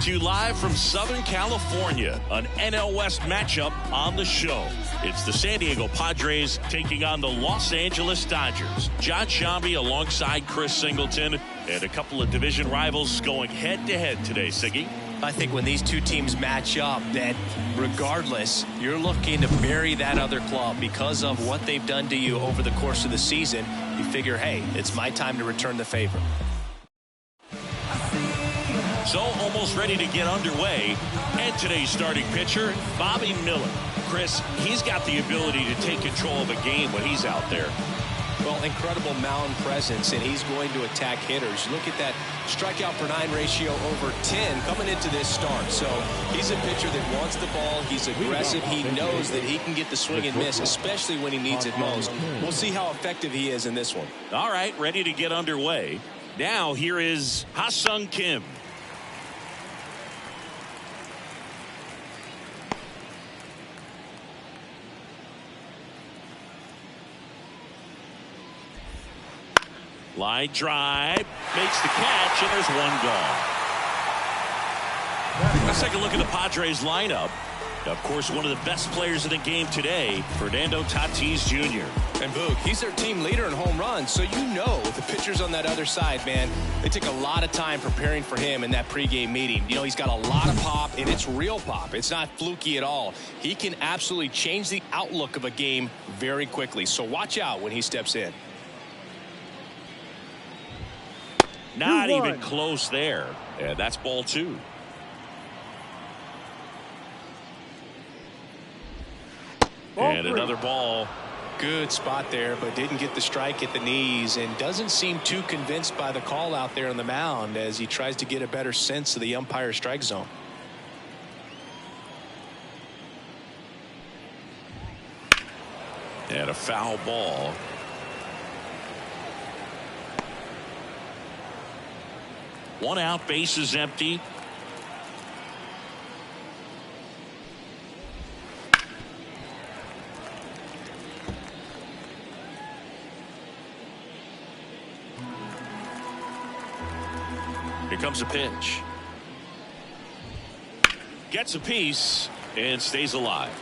to you live from Southern California, an NL West matchup on the show. It's the San Diego Padres taking on the Los Angeles Dodgers. John Shambi alongside Chris Singleton, and a couple of division rivals going head-to-head today, Siggy. I think when these two teams match up, that regardless, you're looking to bury that other club because of what they've done to you over the course of the season. You figure, hey, it's my time to return the favor. So almost ready to get underway. And today's starting pitcher, Bobby Miller. Chris, he's got the ability to take control of a game when he's out there. Well, incredible mound presence, and he's going to attack hitters. Look at that strikeout per 9 ratio over 10 coming into this start. So he's a pitcher that wants the ball. He's aggressive. He knows that he can get the swing and miss, especially when he needs it most. We'll see how effective he is in this one. All right, ready to get underway. Now here is Ha-Sung Kim. Line drive, makes the catch, and there's one gone. Let's take a look at the Padres lineup. Of course, one of the best players in the game today, Fernando Tatis Jr. And Boog, he's their team leader in home runs, so you know the pitchers on that other side, man, they took a lot of time preparing for him in that pregame meeting. You know, he's got a lot of pop, and it's real pop. It's not fluky at all. He can absolutely change the outlook of a game very quickly, so watch out when he steps in. Not even close there. Yeah, that's ball 2. And another ball. Good spot there, but didn't get the strike at the knees, and doesn't seem too convinced by the call out there on the mound as he tries to get a better sense of the umpire's strike zone. And a foul ball. One out, base is empty. Here comes a pitch. Gets a piece and stays alive.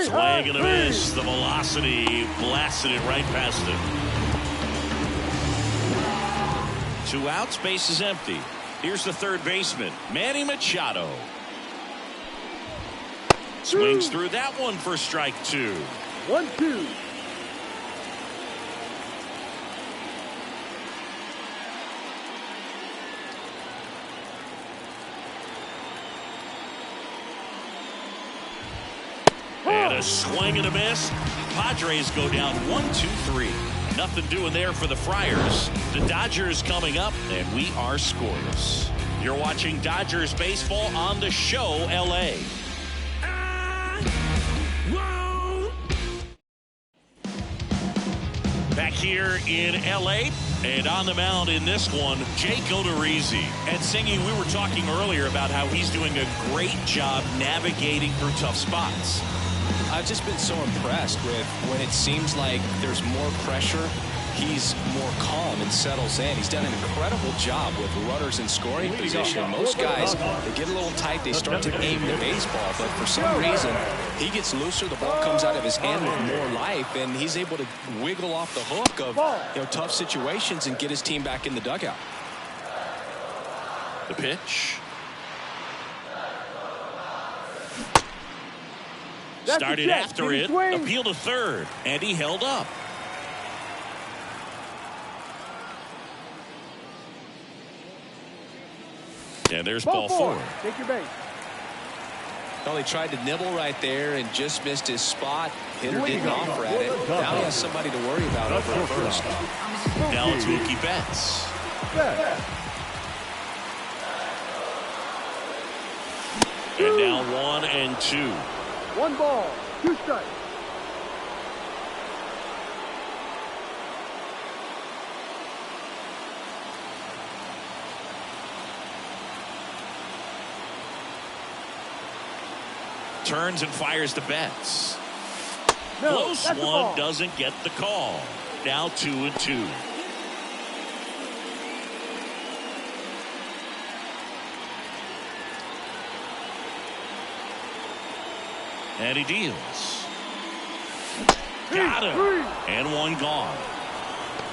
Swing and a miss. The velocity blasted it right past him. 2 outs, base is empty. Here's the third baseman, Manny Machado. Swings through that one for strike 2. 1-2. And a swing and a miss. Padres go down 1-2-3. Nothing doing there for the Friars. The Dodgers coming up, and we are scoreless. You're watching Dodgers baseball on the show, LA. Back here in LA, and on the mound in this one, Jake Odorizzi. And Singy, we were talking earlier about how he's doing a great job navigating through tough spots. I've just been so impressed with when it seems like there's more pressure, he's more calm and settles in. He's done an incredible job with runners in scoring position. Most guys, they get a little tight, they start to aim the baseball, but for some reason, he gets looser, the ball comes out of his hand with more life, and he's able to wiggle off the hook of tough situations and get his team back in the dugout. The pitch. Started after it, appeal to third, and he held up. And there's ball 4. Take your base. Well, he tried to nibble right there and just missed his spot. Hitter didn't offer at it. Now he has somebody to worry about over at first. Now it's Mookie Betts. And now 1-2. 1 ball, 2 strikes. turns and fires to Betts. No, Close one, doesn't get the call. Now 2-2. And he deals. Got him. And one gone.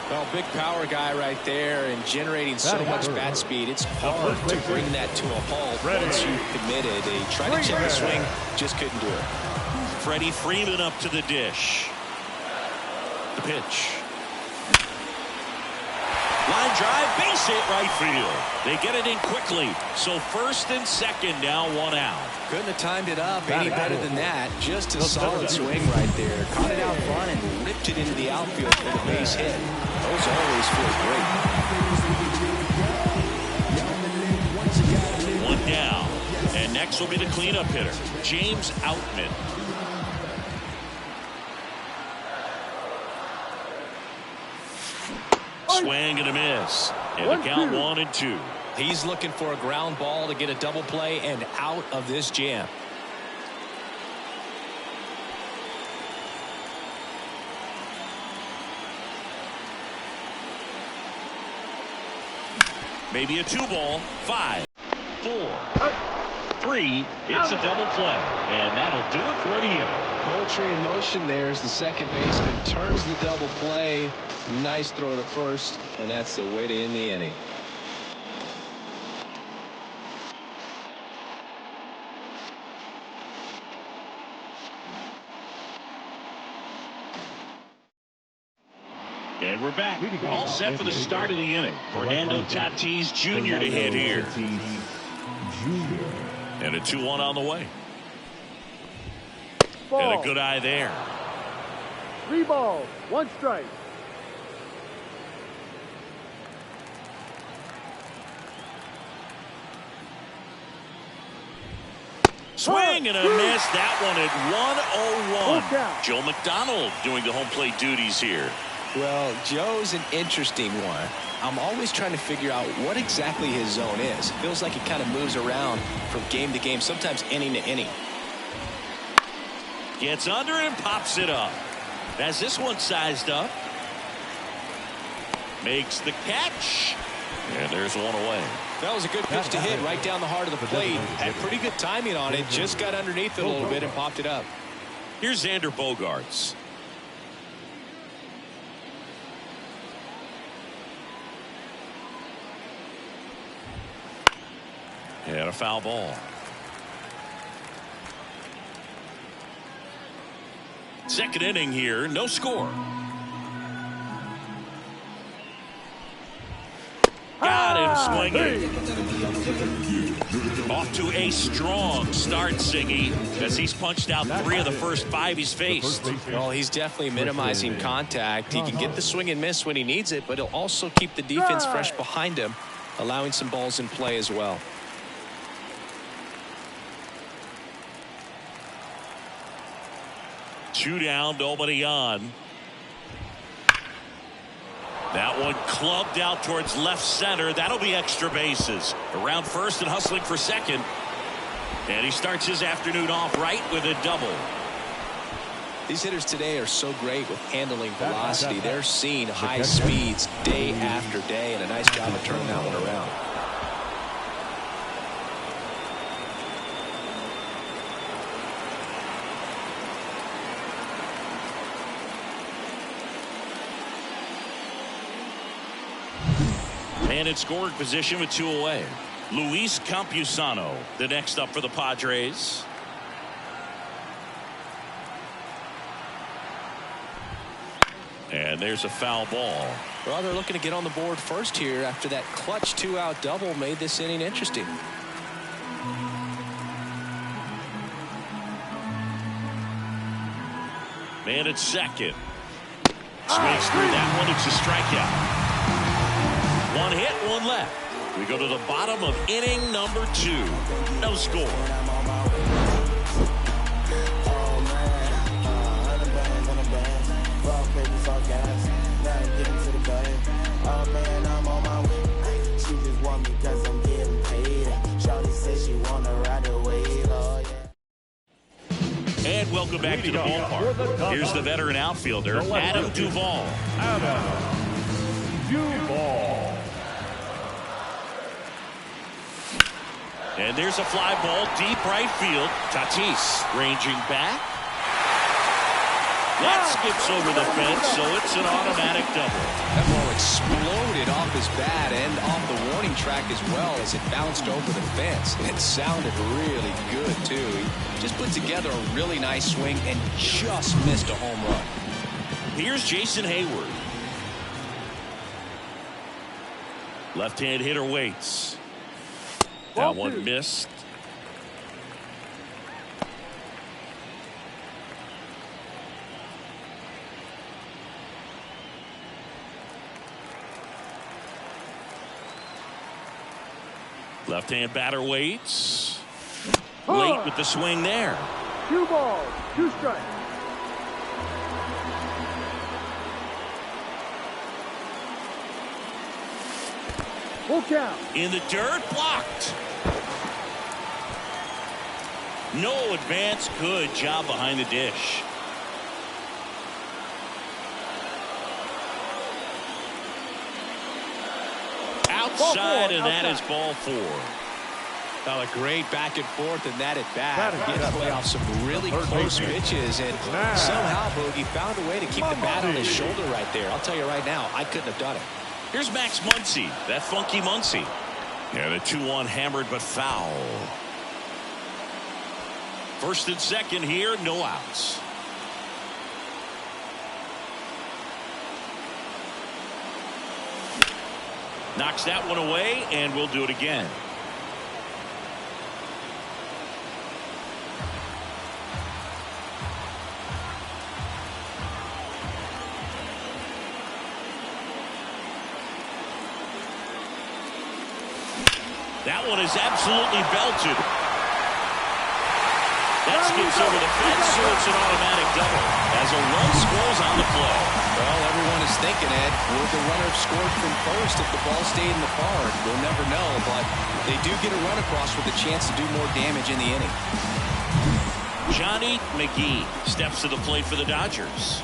Well, big power guy right there and generating so much bat speed. It's hard to bring that to a halt once you've committed. He tried to check the swing, just couldn't do it. Freddie Freeman up to the dish. The pitch. Line drive, base hit right field. They get it in quickly. So first and second, now one out. Couldn't have timed it up any better than that. Just a solid swing right there. Caught it out front and ripped it into the outfield for the base hit. Those always feel great. One down. And next will be the cleanup hitter, James Outman. Swing and a miss. And the count 1-2. He's looking for a ground ball to get a double play and out of this jam. Maybe a 2-ball. 5, 4, 3. It's a double play. And that'll do it for the inning. Poetry in motion there as the second baseman turns the double play. Nice throw to first, and that's the way to end the inning. And we're back. All set for the start of the inning. Fernando Tatis Jr. to hit here. And a 2-1 on the way. And a good eye there. 3 balls, 1 strike. Swing and a miss. That one at 1-0-1. Joe McDonald doing the home plate duties here. Well, Joe's an interesting one. I'm always trying to figure out what exactly his zone is. Feels like he kind of moves around from game to game, sometimes inning to inning. Gets under it and pops it up. As this one sized up. Makes the catch. And there's one away. That was a good pitch to hit right down the heart of the plate. Had pretty good timing on it. Just got underneath it a little bit and popped it up. Here's Xander Bogaerts. And a foul ball. Second inning here, no score. Got him swinging. Off to a strong start, Siggy, as he's punched out 3 of the first 5 he's faced. Well, he's definitely minimizing contact. He can get the swing and miss when he needs it, but he'll also keep the defense fresh behind him, allowing some balls in play as well. Two down, nobody on. That one clubbed out towards left center. That'll be extra bases. Around first and hustling for second. And he starts his afternoon off right with a double. These hitters today are so great with handling velocity. They're seeing high speeds day after day, and a nice job of turning that one around. And in scoring position with 2 away. Luis Campusano, the next up for the Padres. And there's a foul ball. Well, they're looking to get on the board first here after that clutch 2-out double made this inning interesting. Man at second. Swings through that one. It's a strikeout. 1 hit, 1 left. We go to the bottom of inning number 2. No score. welcome back to the ballpark. Here's the veteran outfielder, Adam Duvall. And there's a fly ball deep right field. Tatis ranging back. That skips over the fence, so it's an automatic double. That ball exploded off his bat and off the warning track as well as it bounced over the fence. It sounded really good, too. He just put together a really nice swing and just missed a home run. Here's Jason Hayward. Left-hand hitter waits. That one missed. Left-hand batter waits. Late with the swing there. 2 balls, 2 strikes. Full count. In the dirt, blocked. No advance, good job behind the dish. Outside, and that is ball 4. Well, a great back and forth and that at bat. He had to play off some really close pitches, and somehow Bogey found a way to keep the bat on his shoulder right there. I'll tell you right now, I couldn't have done it. Here's Max Muncy, that funky Muncy. And a 2-1 hammered but foul. First and second here, no outs. Knocks that one away, and we'll do it again. That one is absolutely belted. That skips over the fence, so it's an automatic double as a run scores on the play. Well, everyone is thinking, Ed, would the runner have scored from first if the ball stayed in the park? We'll never know, but they do get a run across with a chance to do more damage in the inning. Johnny McGee steps to the plate for the Dodgers.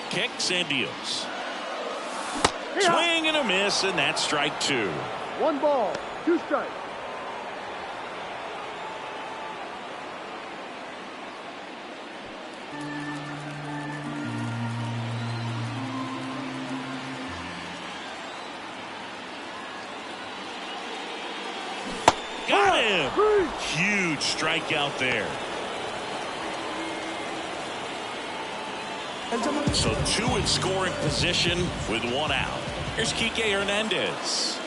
Kicks and deals. Swing and a miss, and that's strike 2. 1 ball, 2 strikes. Got him! Huge strikeout there. So 2 in scoring position with 1 out. Here's Kike Hernandez.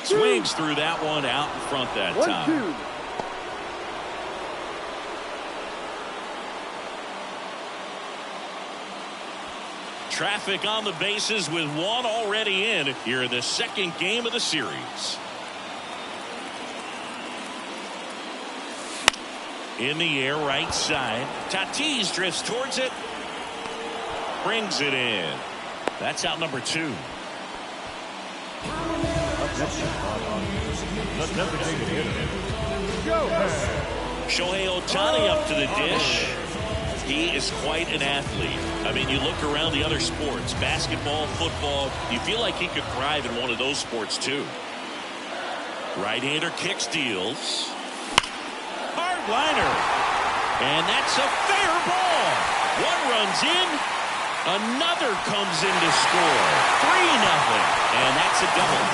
Swings through that one out in front that time. 1-2. Traffic on the bases with 1 already in here in the second game of the series. In the air, right side. Tatis drifts towards it. Brings it in. That's out number 2. Shohei Ohtani up to the dish. He is quite an athlete. I mean, you look around the other sports, basketball, football, you feel like he could thrive in one of those sports too. Right-hander kicks, deals. Hard liner. And that's a fair ball. 1 runs in. Another comes in to score. 3-0. And that's a double.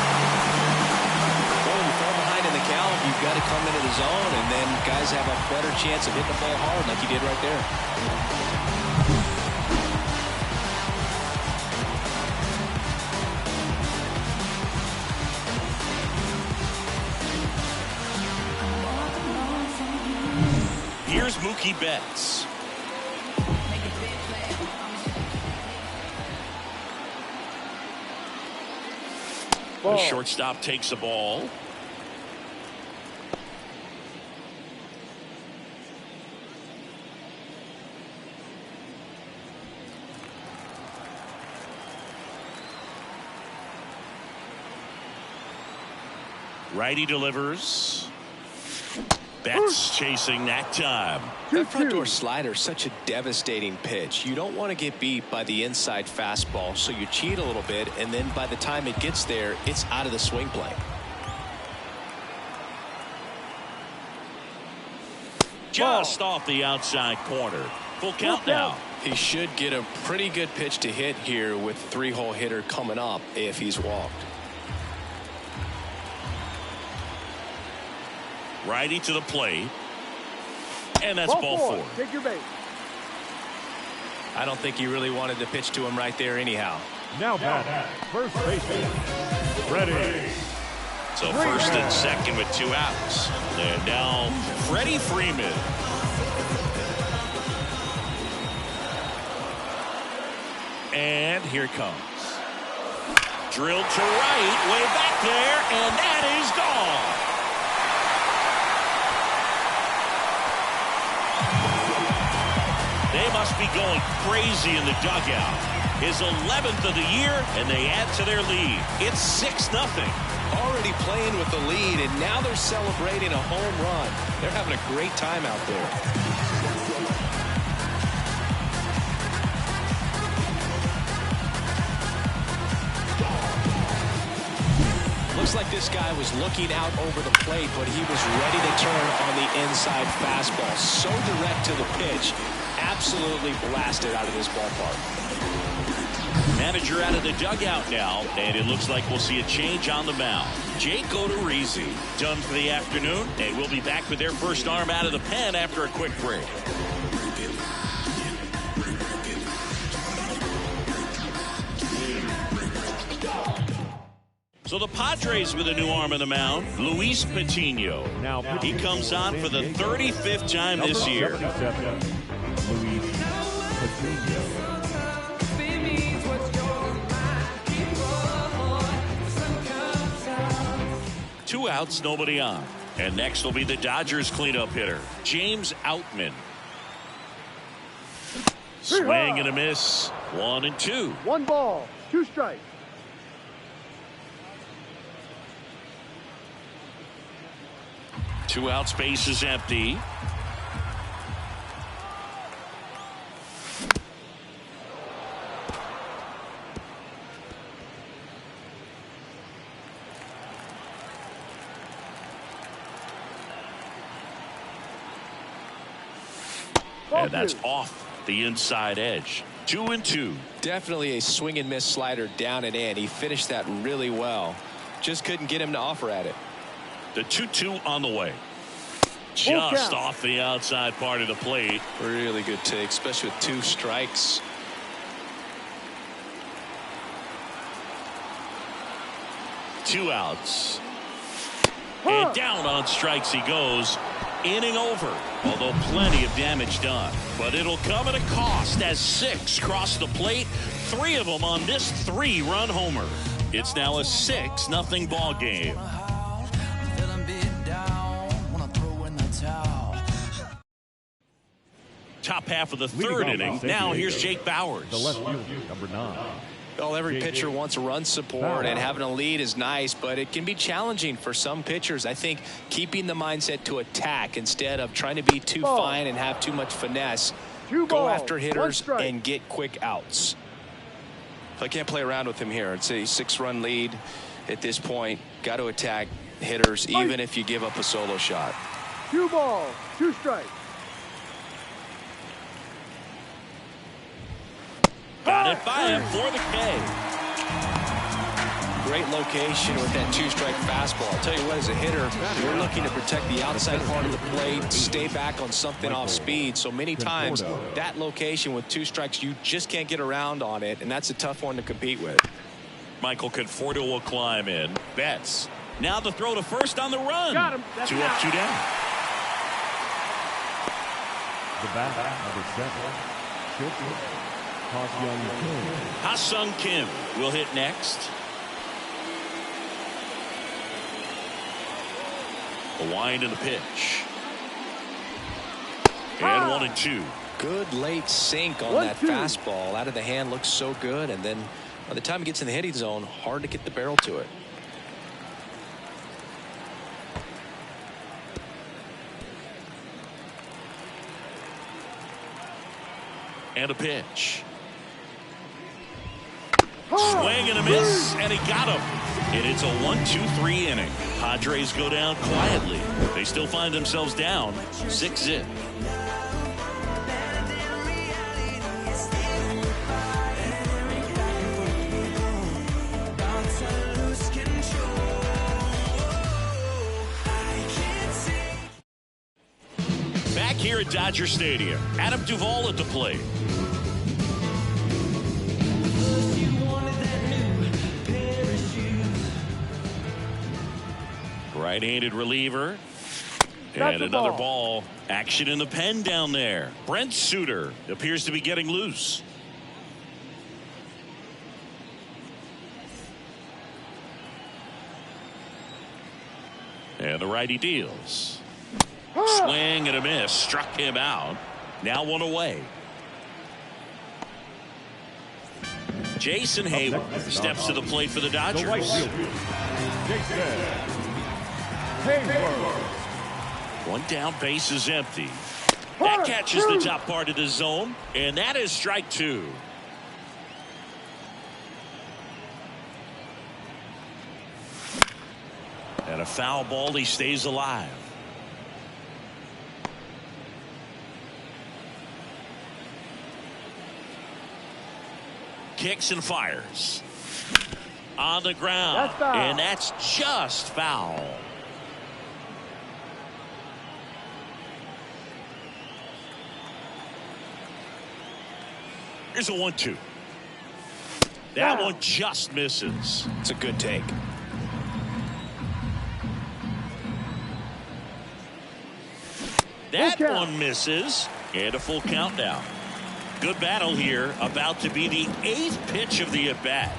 Well, when you fall behind in the count, you've got to come into the zone, and then guys have a better chance of hitting the ball hard like you did right there. Here's Mookie Betts. The shortstop takes the ball. Righty delivers. Betts chasing that time. That front door slider is such a devastating pitch. You don't want to get beat by the inside fastball, so you cheat a little bit, and then by the time it gets there, it's out of the swing plane. Just off the outside corner. Full count now. He should get a pretty good pitch to hit here with 3-hole hitter coming up if he's walked. Righty to the plate. And that's ball 4. Take your base. I don't think he really wanted to pitch to him right there anyhow. Now back, first baseman, ready. So first and second with 2 outs. And now Freddie Freeman. And here it comes. Drilled to right, way back there, and that is gone. They must be going crazy in the dugout. His 11th of the year, and they add to their lead. It's 6-0. Already playing with the lead, and now they're celebrating a home run. They're having a great time out there. Looks like this guy was looking out over the plate, but he was ready to turn on the inside fastball. So direct to the pitch. Absolutely blasted out of this ballpark. Manager out of the dugout now, and it looks like we'll see a change on the mound. Jake Odorizzi done for the afternoon, and we'll be back with their first arm out of the pen after a quick break. So the Padres with a new arm in the mound, Luis Patino. Now He comes on for the 35th time this year. Luis Patino. 2 outs, nobody on. And next will be the Dodgers cleanup hitter, James Outman. Swing and a miss. 1-2. 1 ball, 2 strikes. Two outs, base is empty. And that's off the inside edge. 2-2. Definitely a swing and miss slider down and in. He finished that really well. Just couldn't get him to offer at it. The 2-2 on the way. Just off the outside part of the plate. Really good take, especially with 2 strikes. Two outs. And down on strikes he goes. Inning over, although plenty of damage done. But it'll come at a cost as 6 cross the plate, 3 of them on this 3-run homer. It's now a 6-0 ball game. Top half of the 3rd inning. Now here's Jake Bauers. The left fielder, number 9. Well, every pitcher wants run support, and having a lead is nice, but it can be challenging for some pitchers. I think keeping the mindset to attack instead of trying to be too fine and have too much finesse. Go after hitters and get quick outs. So I can't play around with him here. It's a 6-run lead at this point. Got to attack hitters even if you give up a solo shot. 2 balls, 2 strikes. Got it by him for the K. Great location with that 2-strike fastball. I'll tell you what, as a hitter, you're looking to protect the outside part of the plate, stay back on something off speed. So many times, that location with 2 strikes, you just can't get around on it, and that's a tough one to compete with. Michael Conforto will climb in. Betts. Now the throw to first on the run. Got him. 2 up, 2 down. The bat, number 7, Ha-Sung Kim will hit next. The wind and the pitch. And 1-2. Good late sink on that fastball. Out of the hand, looks so good. And then by the time it gets in the hitting zone, hard to get the barrel to it. And a pitch. Swing and a miss, and he got him. And it's a 1-2-3 inning. Padres go down quietly. They still find themselves down 6-0. Back here at Dodger Stadium, Adam Duvall at the plate. Right-handed reliever. And another ball. Action in the pen down there. Brent Suter appears to be getting loose. And the righty deals. Swing and a miss. Struck him out. Now one away. Jason Hayward steps to the plate for the Dodgers. One down, base is empty. That catches the top part of the zone, and that is strike two. And a foul ball, he stays alive. Kicks and fires. On the ground, and that's just foul. Here's a 1-2. That one just misses. It's a good take. That one misses, and a full count now. Good battle here, about to be the 8th pitch of the at-bat.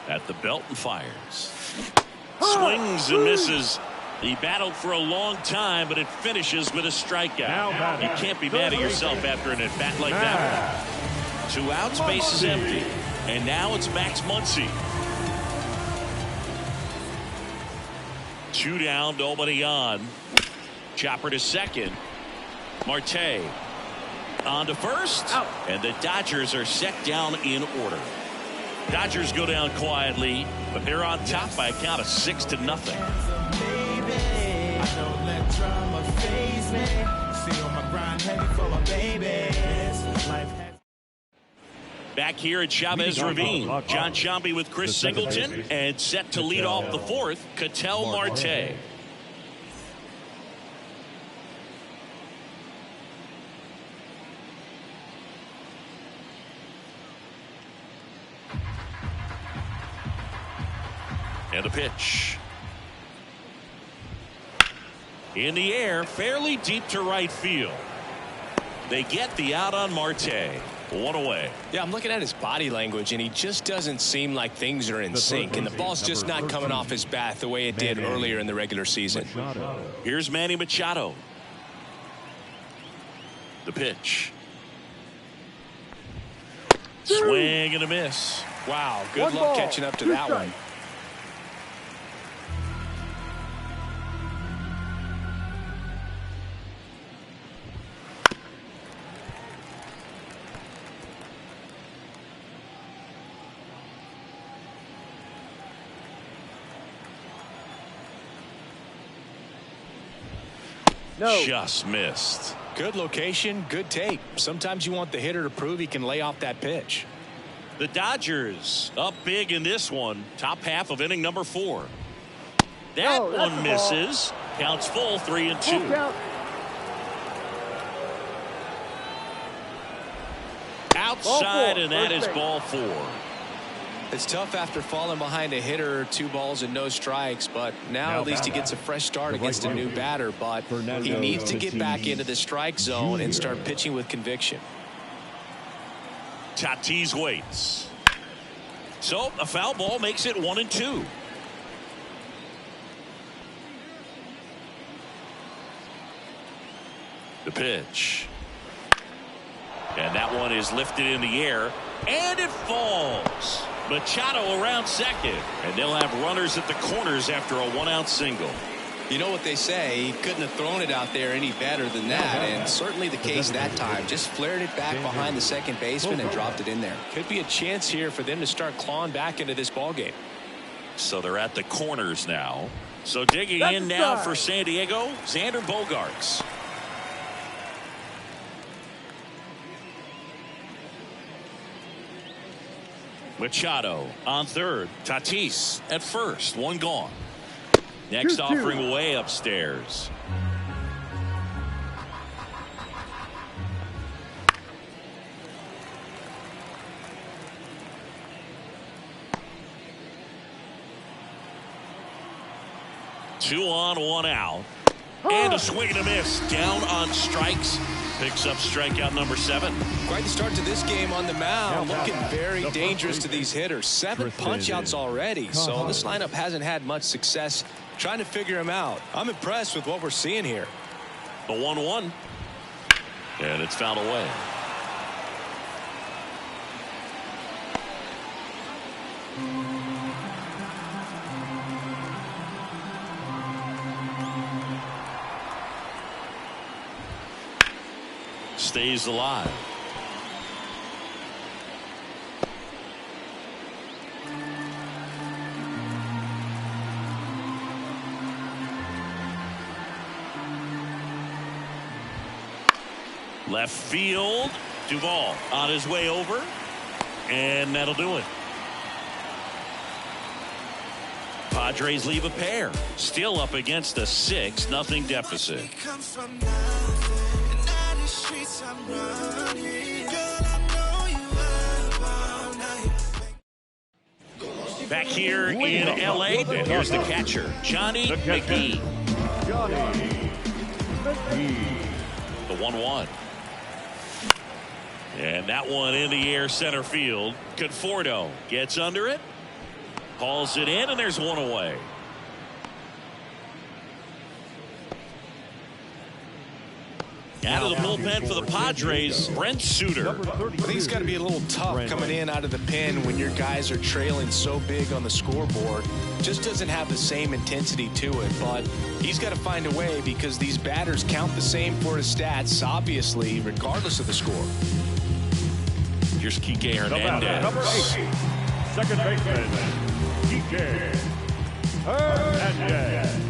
At the belt and fires. Swings and misses. He battled for a long time, but it finishes with a strikeout. You can't be mad at yourself after an at-bat like that one. 2 outs, base is empty. And now it's Max Muncy. 2 down, nobody on. Chopper to second. Marte on to first. And the Dodgers are set down in order. Dodgers go down quietly, but they're on top by a count of 6-0. Back here at Chavez Ravine, John Sciambi with Chris Singleton, and set to lead off the 4th, Ketel Marte. And a pitch. In the air, fairly deep to right field. They get the out on Marte. 1 away. Yeah, I'm looking at his body language, and he just doesn't seem like things are in sync, and the ball's just not coming off his bat the way it did earlier in the regular season. Here's Manny Machado. The pitch. Swing and a miss. Wow, good luck catching up to that one. Just missed. Good location, good take. Sometimes you want the hitter to prove he can lay off that pitch. The Dodgers up big in this one. Top half of inning number 4. That one misses. Counts full, 3-2. Outside, and that is ball 4. It's tough after falling behind a hitter, 2 balls and no strikes, but now at least he gets a fresh start against a new batter, but he needs to get back into the strike zone and start pitching with conviction. Tatis waits. So a foul ball makes it 1-2. The pitch. And that one is lifted in the air. And it falls. Machado around second. And they'll have runners at the corners after a one-out single. You know what they say, he couldn't have thrown it out there any better than that, and certainly the case that time. Just flared it back behind the second baseman and dropped it in there. Could be a chance here for them to start clawing back into this ball game. So they're at the corners now. So digging in now for San Diego, Xander Bogaerts. Machado on third. Tatis at first. One gone. Next offering way upstairs. Two on, one out. And a swing and a miss. Down on strikes. Picks up strikeout number 7. Quite the start to this game on the mound. Looking very dangerous to these hitters. 7 punch-outs already. So this lineup hasn't had much success trying to figure him out. I'm impressed with what we're seeing here. The 1-1. And it's fouled away. Stays alive. Left field. Duvall on his way over. And that'll do it. Padres leave a pair. Still up against a 6-0 deficit. Back here in L.A., and here's the catcher, Johnny McGee. The 1-1. And that one in the air center field. Conforto gets under it. Hauls it in, and there's one away. Out of the bullpen for the Padres, Brent Suter. He's got to be a little tough coming in out of the pen when your guys are trailing so big on the scoreboard. Just doesn't have the same intensity to it, but he's got to find a way because these batters count the same for his stats, obviously, regardless of the score. Here's Kike Hernandez. Number 8, second baseman, Kike Hernandez.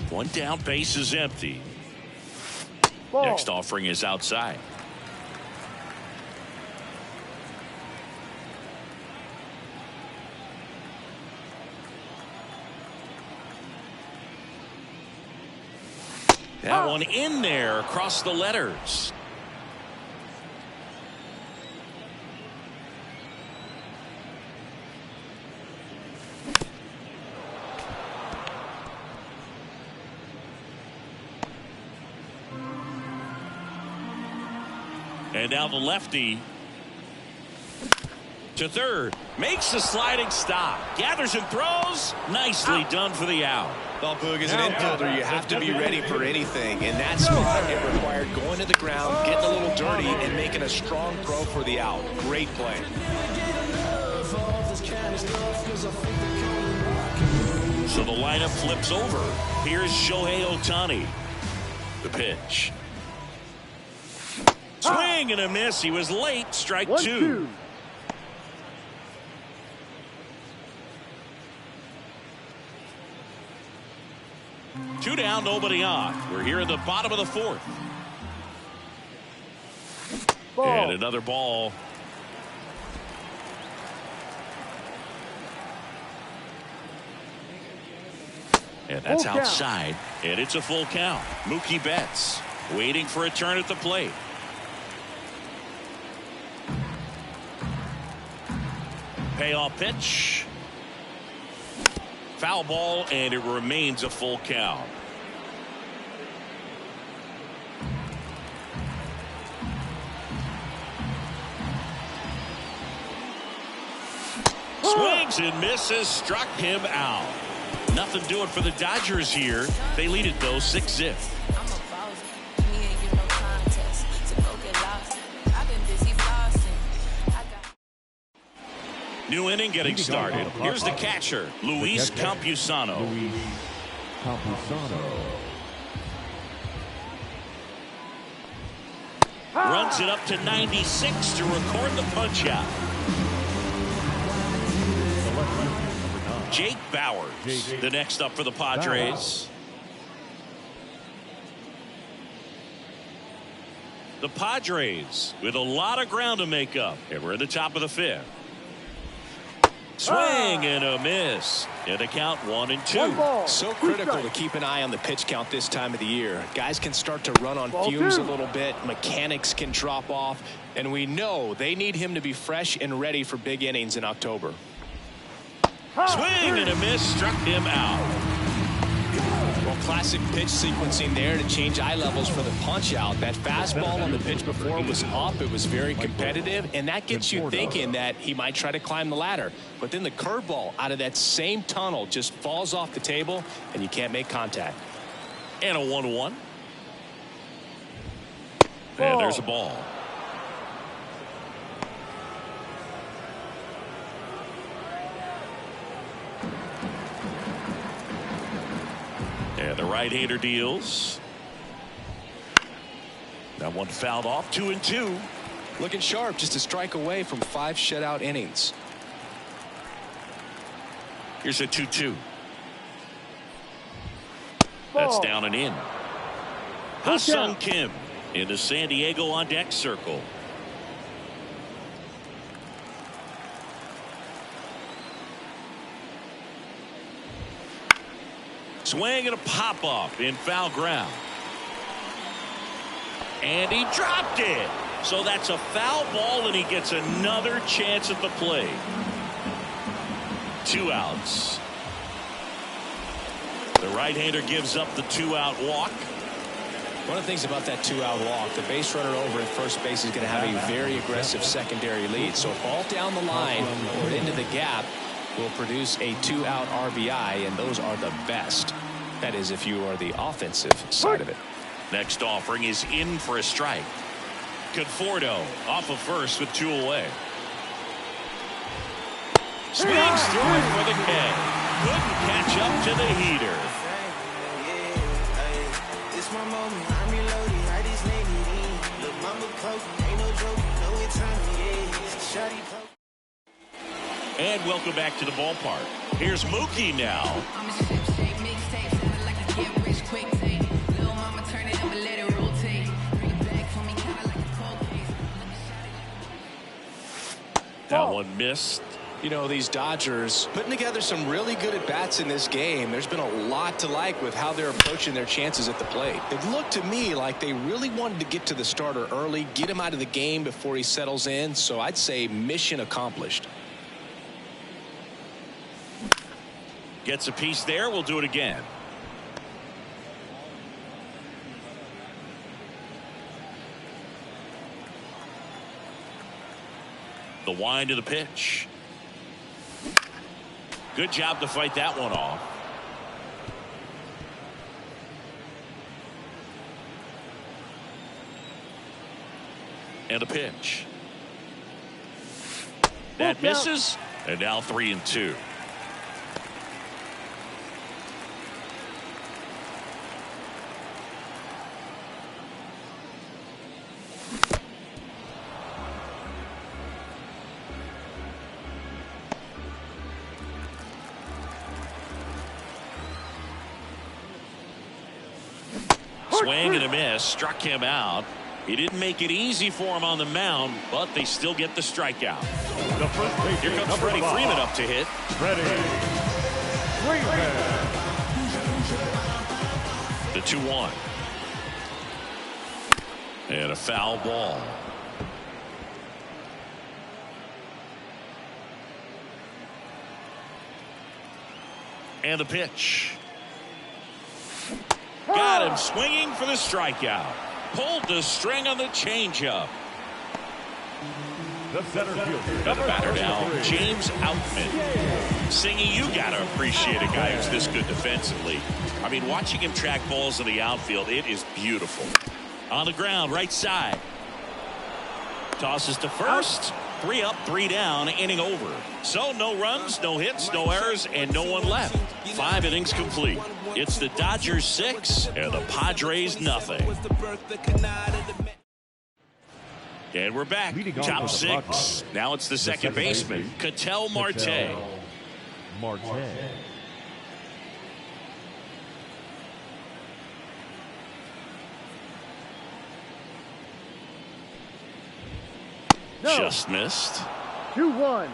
One down, base is empty. Ball. Next offering is outside. That one in there across the letters. And now the lefty to third. Makes the sliding stop. Gathers and throws. Nicely done for the out. Well, Boog, as an infielder, you have to be ready for anything. In that spot, it required going to the ground, getting a little dirty, and making a strong throw for the out. Great play. So the lineup flips over. Here's Shohei Ohtani. The pitch. Swing and a miss. He was late. Strike 2. Two down, nobody on. We're here in the bottom of the 4th. Ball. And another ball. And that's Full count. outside. And it's a full count. Mookie Betts waiting for a turn at the plate. Payoff pitch. Foul ball, and it remains a full count. Swings and misses, struck him out. Nothing doing for the Dodgers here. They lead it though 6-0. I'm a boss. Me and you no contest. So go get loud New inning getting started. Here's the catcher, Luis Campusano. Luis Campusano. Runs it up to 96 to record the punch out. Jake Bowers, the next up for the Padres. The Padres with a lot of ground to make up. And we're in the top of the 5th. Swing and a miss. And the count 1-2. So critical to keep an eye on the pitch count this time of the year. Guys can start to run on fumes a little bit. Mechanics can drop off. And we know they need him to be fresh and ready for big innings in October. Swing and a miss. Struck him out. Well, classic pitch sequencing there to change eye levels for the punch out. That fastball on the pitch before was up. It was very competitive, and that gets you thinking that he might try to climb the ladder. But then the curveball out of that same tunnel just falls off the table, and you can't make contact. And a 1-1. And there's a ball. And the right-hander deals. That one fouled off. 2-2. Looking sharp, just a strike away from 5 shutout innings. Here's a 2-2. That's down and in. Ha-Seong Kim in the San Diego on deck circle. Swing and a pop-up in foul ground. And he dropped it. So that's a foul ball, and he gets another chance at the plate. 2 outs. The right-hander gives up the 2-out walk. One of the things about that 2-out walk, the base runner over at first base is going to have a very aggressive secondary lead. So a ball down the line or into the gap will produce a 2-out RBI, and those are the best. That is, if you are the offensive side of it. Next offering is in for a strike. Conforto off of first with 2 away. Swings through it for the K. Couldn't catch up to the heater. And welcome back to the ballpark. Here's Mookie now. That one missed. You know, these Dodgers putting together some really good at-bats in this game. There's been a lot to like with how they're approaching their chances at the plate. It looked to me like they really wanted to get to the starter early, get him out of the game before he settles in. So I'd say mission accomplished. Gets a piece there. We'll do it again. The wind to the pitch. Good job to fight that one off. And a pitch. That misses. And now 3-2. Swing and a miss. Struck him out. He didn't make it easy for him on the mound, but they still get the strikeout. Here comes Freddie Freeman up to hit. Freddie Freeman. The 2-1. And a foul ball. And the pitch. Got him swinging for the strikeout. Pulled the string on the changeup. The center fielder. Got the batter now, James Outman. Singy, you got to appreciate a guy who's this good defensively. I mean, watching him track balls in the outfield, it is beautiful. On the ground, right side. Tosses to first. 3 up, 3 down, inning over. So no runs, no hits, no errors, and no one left. 5 innings complete. It's the Dodgers 6 and the Padres nothing. And we're back. Top 6. Now it's the second baseman, Ketel Marte. No. Just missed. 2-1.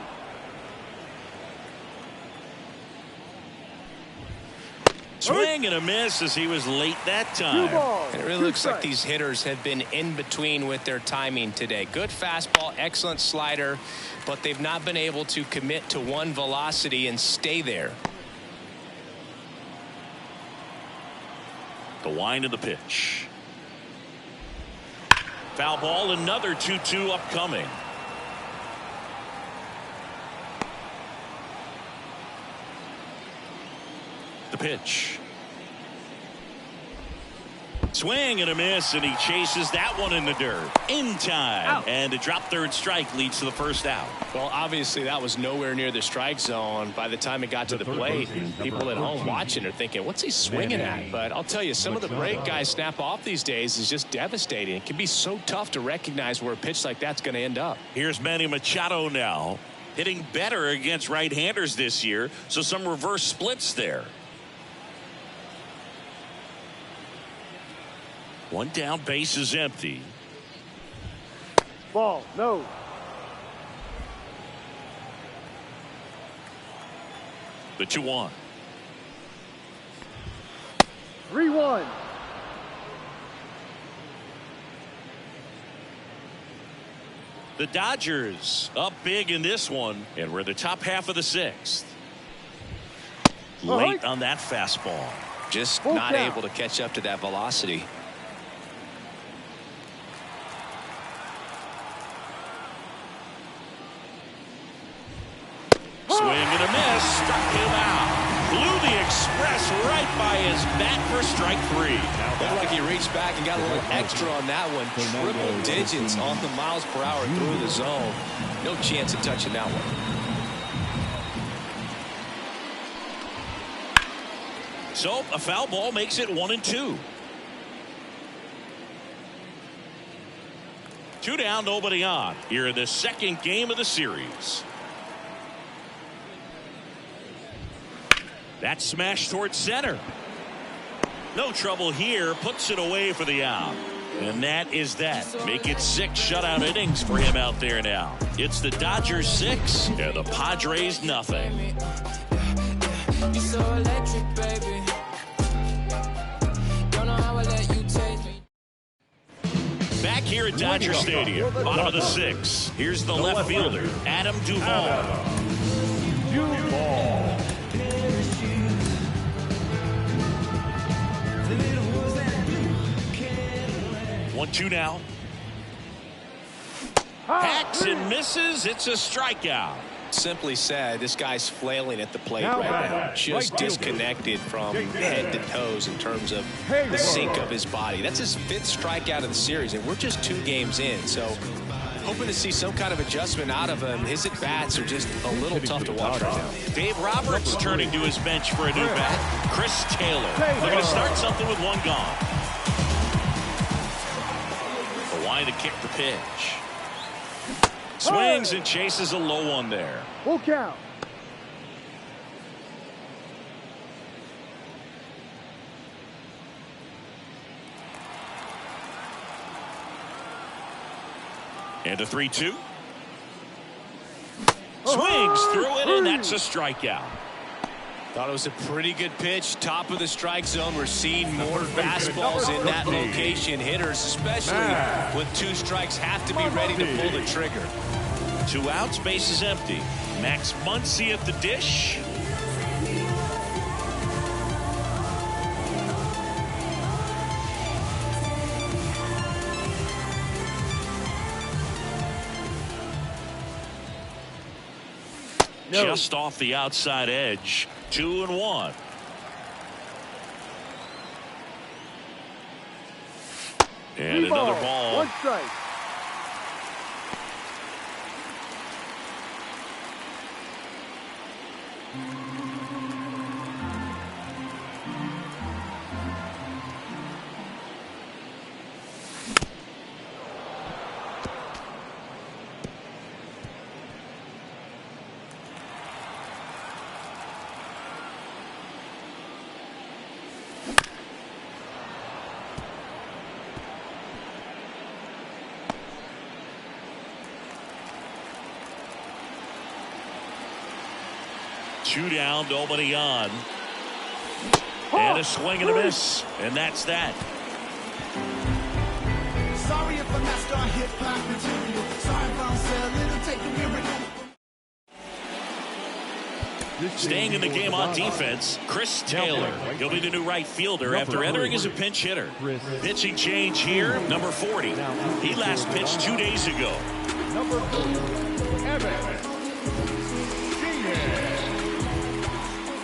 Swing and a miss as he was late that 2 time. balls. It really looks like these hitters have been in between with their timing today. Good fastball, excellent slider, but they've not been able to commit to one velocity and stay there. The wind of the pitch. Foul ball, another 2-2 upcoming. The pitch. Swing and a miss, and he chases that one in the dirt. In time. Out. And a drop third strike leads to the first out. Well, obviously that was nowhere near the strike zone by the time it got to the plate. And people at home watching are thinking, what's he swinging at? But I'll tell you, some of the break guys snap off these days is just devastating. It can be so tough to recognize where a pitch like that's going to end up. Here's Manny Machado now, hitting better against right-handers this year, so some reverse splits there. One down, base is empty. Ball. No. The 2-1. 3-1. The Dodgers up big in this one, and we're the top half of the 6th. Late on that fastball. Just Full not count. able to catch up to that velocity. Swing and a miss, struck him out. Blew the express right by his bat for strike 3. Looked like he reached back and got a little extra on that one. Triple digits on the miles per hour through the zone. No chance of touching that one. So a foul ball makes it 1-2. 2 down, nobody on. Here in the second game of the series. That smash towards center. No trouble here. Puts it away for the out. And that is that. Make it 6 shutout innings for him out there now. It's the Dodgers 6 and the Padres nothing. You're so electric, baby. Don't know how I let you take me. Back here at Dodger Stadium, bottom of the 6th. Here's the left fielder, Adam Duvall. 1-2 now. Hacks and misses. It's a strikeout. Simply said, this guy's flailing at the plate right now. Just disconnected from head to toes in terms of the sink of his body. That's his 5th strikeout of the series, and we're just 2 games in. So hoping to see some kind of adjustment out of him. His at-bats are just a little tough to watch right now. Dave Roberts turning to his bench for a new bat. Chris Taylor looking to start something with 1 gone. The wind to kick the pitch. Swings and chases a low one there. Full count. And a 3-2. Swings through it, and that's a strikeout. Thought it was a pretty good pitch. Top of the strike zone. We're seeing more fastballs in that location. Hitters, especially with 2 strikes, have to be ready to pull the trigger. 2 outs, base is empty. Max Muncy at the dish. Just off the outside edge. 2-1. And another ball. 1 strike. Two down, nobody on. And a swing and a miss. And that's that. Sorry if I'm not star hip hop material. Sorry if I'm selling and taking miracle. Staying in the game on defense, Chris Taylor. He'll be the new right fielder after entering as a pinch hitter. Pitching change here, number 40. He last pitched 2 days ago. Number 4, Evan.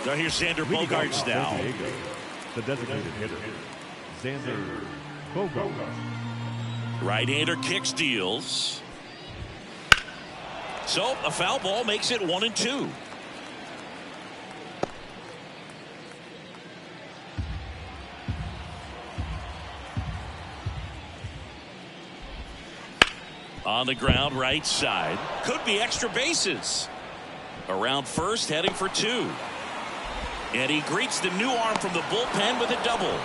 Now here's Xander Bogaerts now. The designated hitter, Xander Bogaerts. Right-hander kicks, deals. So a foul ball makes it 1-2. On the ground, right side. Could be extra bases. Around first, heading for 2. And he greets the new arm from the bullpen with a double.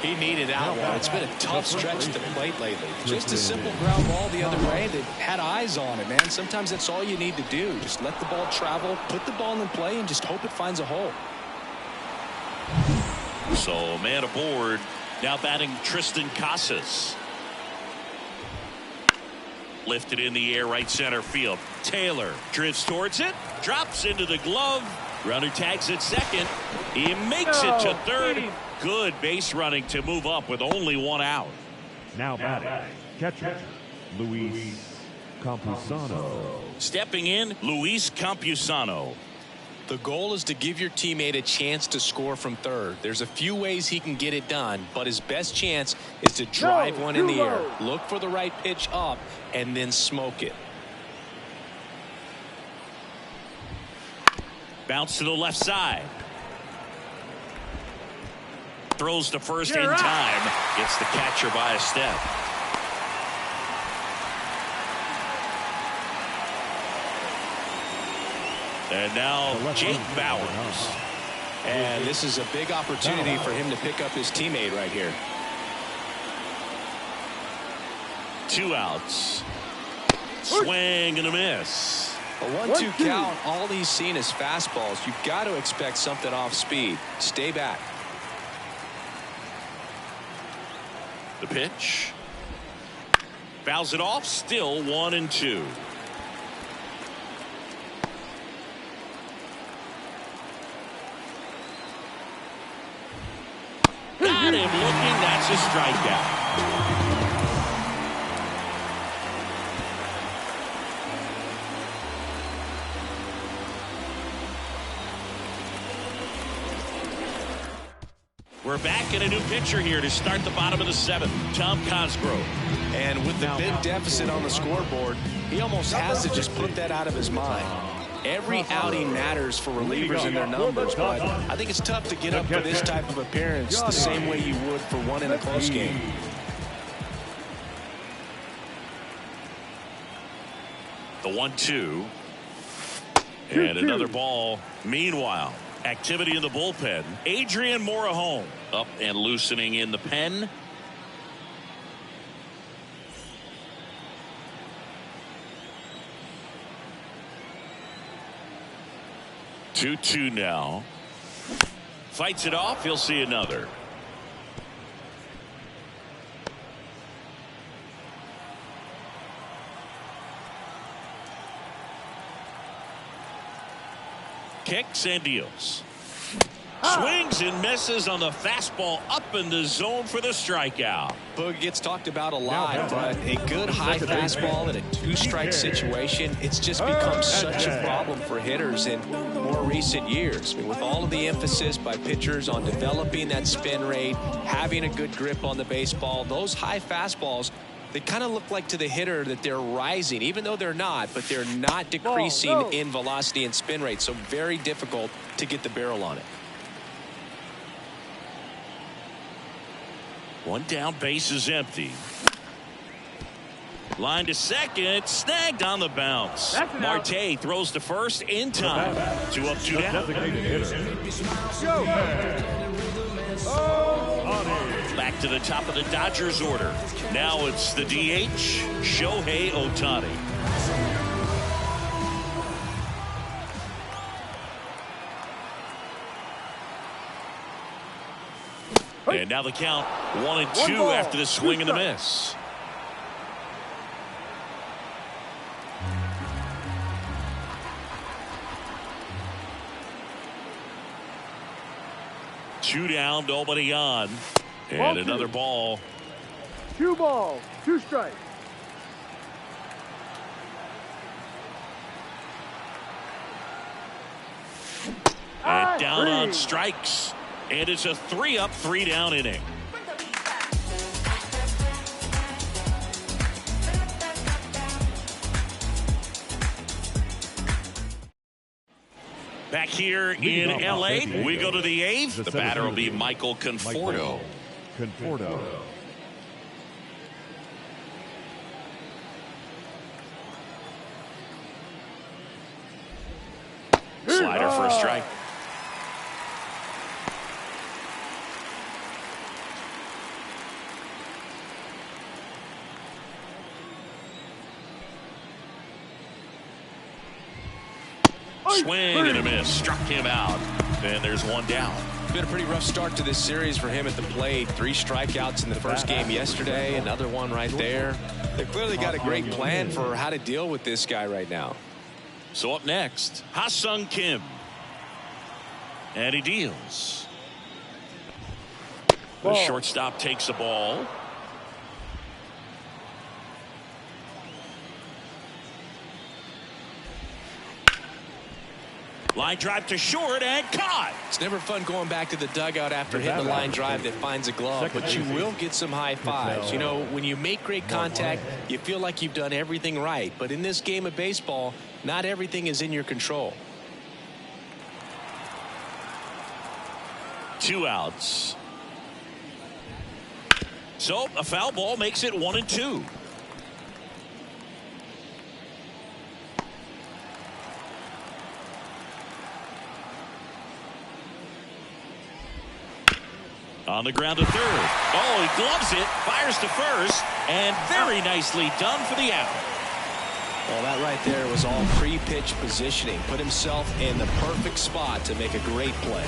He needed that one. It's been a tough stretch at the plate lately. Just a simple ground ball the other way that had eyes on it, man. Sometimes that's all you need to do. Just let the ball travel, put the ball in play, and just hope it finds a hole. So man aboard. Now batting Tristan Casas. Lifted in the air, right center field. Taylor drifts towards it, drops into the glove. Runner tags at second. He makes it to third. Good base running to move up with only 1 out. Now batting, catcher, Luis Campusano. Stepping in, Luis Campusano. The goal is to give your teammate a chance to score from third. There's a few ways he can get it done, but his best chance is to drive one in the air. Look for the right pitch up and then smoke it. Bounce to the left side. Throws to first in time. Gets the catcher by a step. And now Jake Bauers. And this is a big opportunity for him to pick up his teammate right here. 2 outs. Swing and a miss. A 1-2 count. All he's seen is fastballs. You've got to expect something off speed. Stay back. The pitch. Fouls it off. Still 1-2. Got him looking. That's a strikeout. We're back in a new pitcher here to start the bottom of the 7th. Tom Cosgrove. And with the big deficit on the scoreboard, he almost has to just put that out of his mind. Every outing matters for relievers in their numbers, but I think it's tough to get up for this type of appearance the same way you would for one in a close game. The 1-2. And another ball. Meanwhile, activity in the bullpen. Adrian Morejon up and loosening in the pen. Two now. Fights it off. He'll see another. Kicks and deals. Swings and misses on the fastball up in the zone for the strikeout. Boog gets talked about a lot, but a good high fastball in a 2-strike situation, it's just become such a problem for hitters in more recent years. I mean, with all of the emphasis by pitchers on developing that spin rate, having a good grip on the baseball, those high fastballs they kind of look like to the hitter that they're rising, even though they're not, but they're not decreasing in velocity and spin rate. So very difficult to get the barrel on it. One down, base is empty. Line to second, snagged on the bounce. Marte throws to first in time. 2 up, 2 down. Back to the top of the Dodgers order. Now it's the DH, Shohei Ohtani. And now the count 1-2 after the swing and the miss. Two down, nobody on. And another ball. 2 balls, 2 strikes. And down on strikes. And it's a 3 up, 3 down inning. Back here in L.A., we go to the 8th. The batter will be Michael Conforto. Slider for a strike. Swing and a miss. Struck him out. And there's 1 down. Been a pretty rough start to this series for him at the plate. 3 strikeouts in the first game yesterday. Another one right there. They've clearly got a great plan for how to deal with this guy right now. So up next, Ha-Sung Kim. And he deals. The shortstop takes the ball. Line drive to short and caught. It's never fun going back to the dugout after hitting a line drive that finds a glove, but you will get some high fives. You know, when you make great contact, you feel like you've done everything right. But in this game of baseball, not everything is in your control. 2 outs. So a foul ball makes it 1-2. On the ground to third. Oh, he gloves it, fires to first, and very nicely done for the out. Well, that right there was all pre-pitch positioning. Put himself in the perfect spot to make a great play.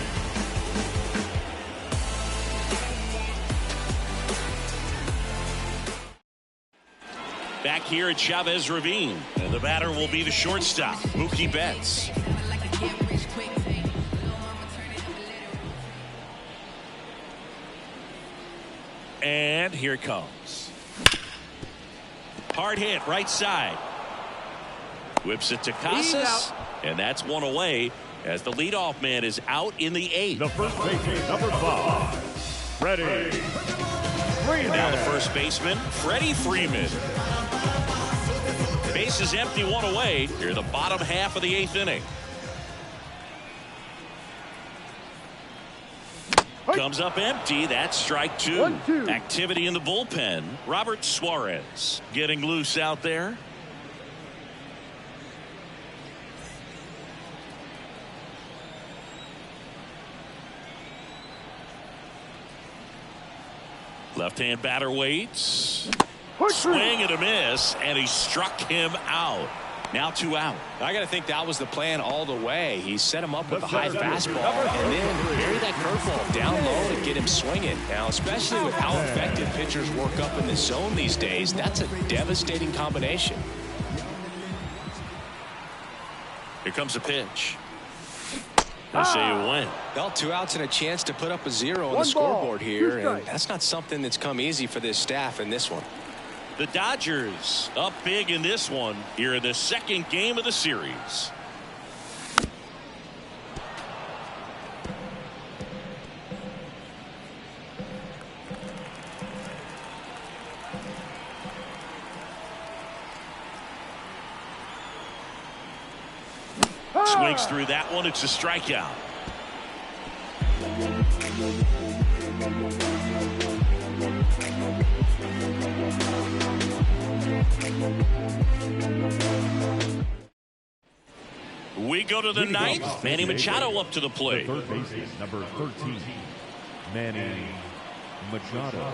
Back here at Chavez Ravine, and the batter will be the shortstop, Mookie Betts. And here it comes. Hard hit, right side. Whips it to Casas, and that's 1 away as the leadoff man is out in the 8th. The first baseman, number 5, Freddie Freeman. Now the first baseman, Freddie Freeman. Base is empty, 1 away. Here in the bottom half of the 8th inning. Comes up empty. That's strike 2. 1-2. Activity in the bullpen. Robert Suarez getting loose out there. Left-hand batter waits. Swing and a miss, and he struck him out. Now 2 out. I got to think that was the plan all the way. He set him up with a high fastball and then bury that curveball down low and get him swinging. Now, especially with how effective pitchers work up in the zone these days, that's a devastating combination. Here comes a pitch. They say it went. Well, 2 outs and a chance to put up a 0 on the scoreboard here, and that's not something that's come easy for this staff in this one. The Dodgers up big in this one here in the second game of the series. swings through that one. It's a strikeout. We go to the ninth. Manny Machado up to the plate. The third baseman, number 13, Manny Machado.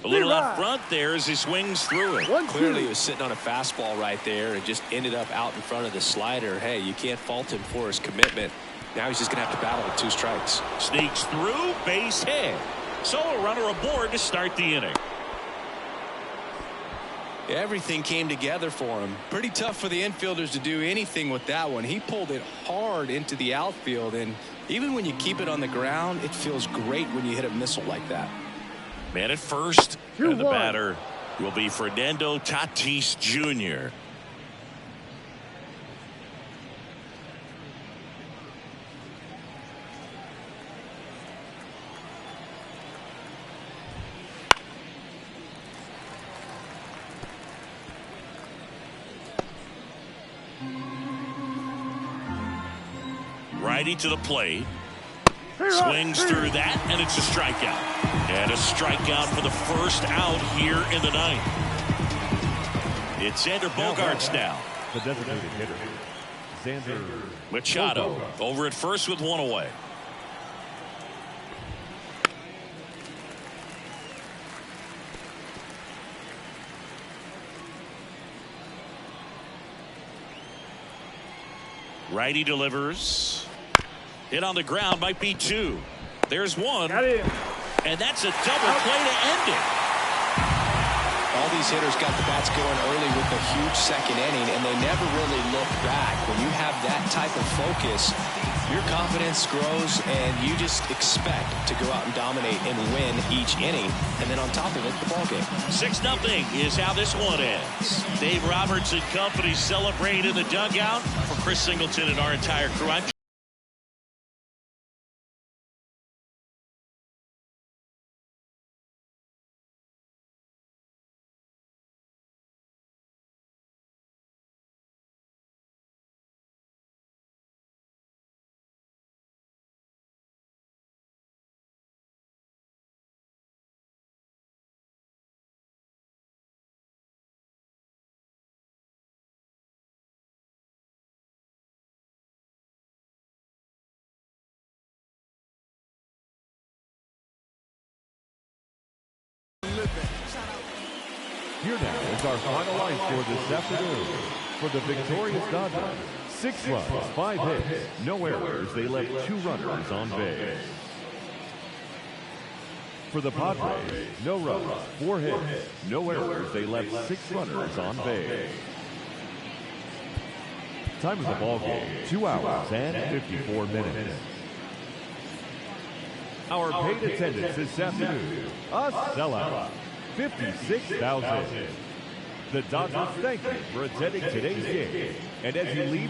A little out front there as he swings through it. Clearly he was sitting on a fastball right there and just ended up out in front of the slider. Hey, you can't fault him for his commitment. Now he's just going to have to battle with 2 strikes. Sneaks through, base hit. So a runner aboard to start the inning. Everything came together for him. Pretty tough for the infielders to do anything with that one. He pulled it hard into the outfield, and even when you keep it on the ground, it feels great when you hit a missile like that. Man at first, and the batter will be Fernando Tatis Jr. Righty to the plate. Swings through that, and it's a strikeout. And a strikeout for the first out here in the ninth. It's Xander Bogaerts now. The designated hitter, Xander Machado over at first with 1 away. Righty delivers. Hit on the ground, might be 2. There's 1. And that's a double play to end it. All these hitters got the bats going early with a huge second inning, and they never really look back. When you have that type of focus, your confidence grows, and you just expect to go out and dominate and win each inning. And then on top of it, the ball game. 6-0 is how this one ends. Dave Roberts and company celebrate in the dugout. For Chris Singleton and our entire crew, I'm Here now is our final line score this afternoon. For the victorious Dodgers, 6 runs, 5 hits, no errors. They left 2 runners on base. For the Padres, no runs, 4 hits, no errors. They left 6 runners on base. Time of the ball game, 2 hours and 54 minutes. Our paid attendance this afternoon, a sellout, 56,000. The Dodgers thank you for attending today's game. And as you leave